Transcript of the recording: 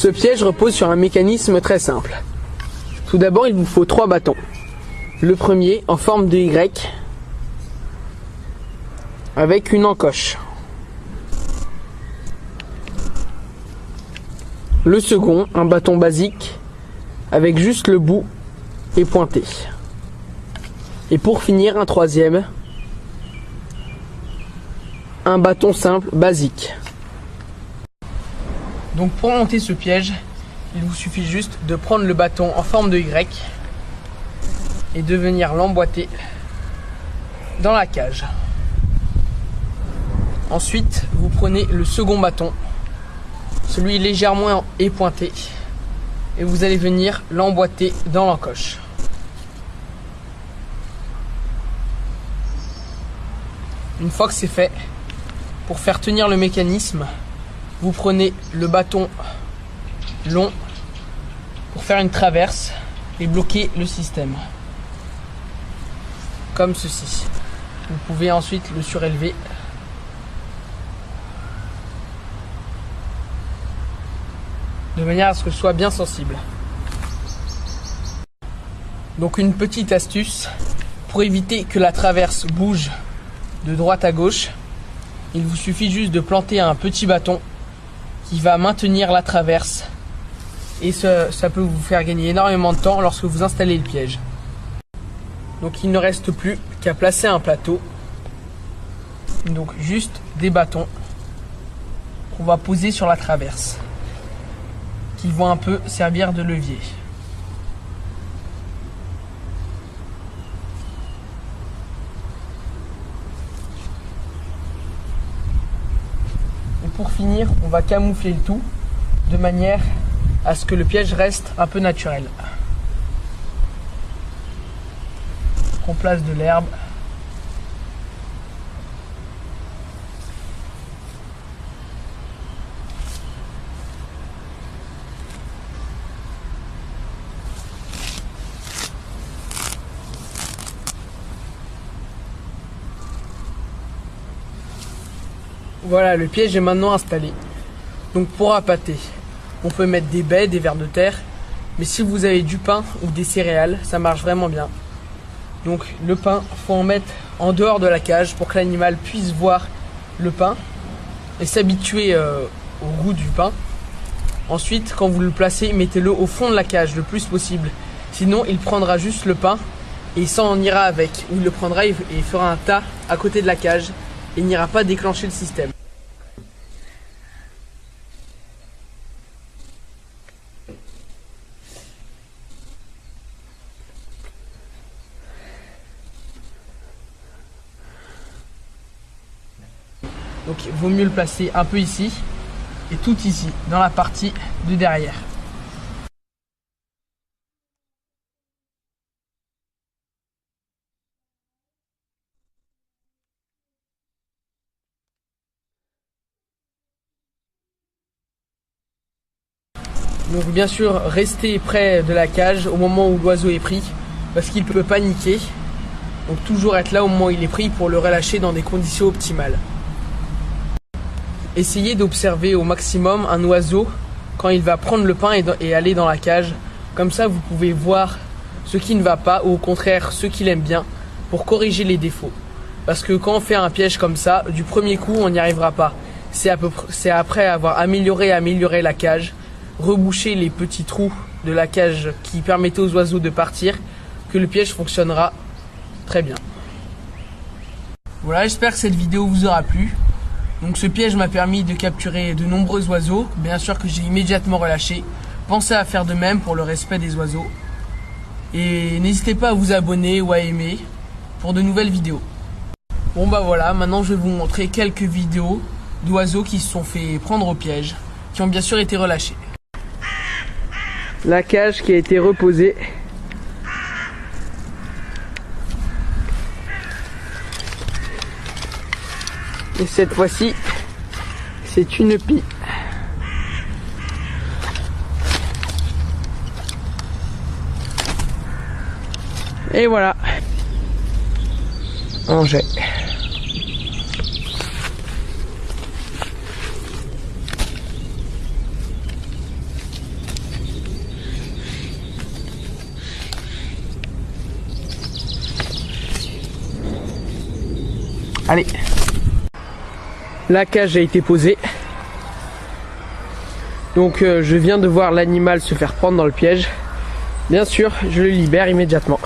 Ce piège repose sur un mécanisme très simple. Tout d'abord, il vous faut 3 bâtons. Le premier en forme de Y avec une encoche. Le second, un bâton basique avec juste le bout et pointé. Et pour finir, un troisième, un bâton simple basique. Donc pour monter ce piège, il vous suffit juste de prendre le bâton en forme de Y et de venir l'emboîter dans la cage. Ensuite, vous prenez le second bâton, celui légèrement épointé, et vous allez venir l'emboîter dans l'encoche. Une fois que c'est fait, pour faire tenir le mécanisme, vous prenez le bâton long pour faire une traverse et bloquer le système. Comme ceci. Vous pouvez ensuite le surélever. De manière à ce que ce soit bien sensible. Donc une petite astuce, pour éviter que la traverse bouge de droite à gauche, il vous suffit juste de planter un petit bâton qui va maintenir la traverse et ça peut vous faire gagner énormément de temps lorsque vous installez le piège. Donc il ne reste plus qu'à placer un plateau, donc juste des bâtons qu'on va poser sur la traverse qui vont un peu servir de levier. Pour finir, on va camoufler le tout de manière à ce que le piège reste un peu naturel. On place de l'herbe. Voilà, le piège est maintenant installé. Donc pour appâter, on peut mettre des baies, des vers de terre, mais si vous avez du pain ou des céréales, ça marche vraiment bien. Donc le pain, faut en mettre en dehors de la cage pour que l'animal puisse voir le pain et s'habituer au goût du pain. Ensuite, quand vous le placez, mettez-le au fond de la cage le plus possible. Sinon, il prendra juste le pain et il s'en ira avec. Ou il le prendra et il fera un tas à côté de la cage et il n'ira pas déclencher le système. Donc il vaut mieux le placer un peu ici et tout ici, dans la partie de derrière. Donc bien sûr, restez près de la cage au moment où l'oiseau est pris, parce qu'il peut paniquer. Donc toujours être là au moment où il est pris pour le relâcher dans des conditions optimales. Essayez d'observer au maximum un oiseau quand il va prendre le pain et aller dans la cage. Comme ça, vous pouvez voir ce qui ne va pas ou au contraire ce qu'il aime bien pour corriger les défauts. Parce que quand on fait un piège comme ça, du premier coup, on n'y arrivera pas. C'est après avoir amélioré la cage, rebouché les petits trous de la cage qui permettaient aux oiseaux de partir, que le piège fonctionnera très bien. Voilà, j'espère que cette vidéo vous aura plu. Donc ce piège m'a permis de capturer de nombreux oiseaux, bien sûr que j'ai immédiatement relâché. Pensez à faire de même pour le respect des oiseaux. Et n'hésitez pas à vous abonner ou à aimer pour de nouvelles vidéos. Bon bah voilà, maintenant je vais vous montrer quelques vidéos d'oiseaux qui se sont fait prendre au piège, qui ont bien sûr été relâchés. La cage qui a été reposée. Et cette fois-ci, c'est une pie. Et voilà. Un jet. Allez. La cage a été posée. Donc je viens de voir l'animal se faire prendre dans le piège. Bien sûr, je le libère immédiatement.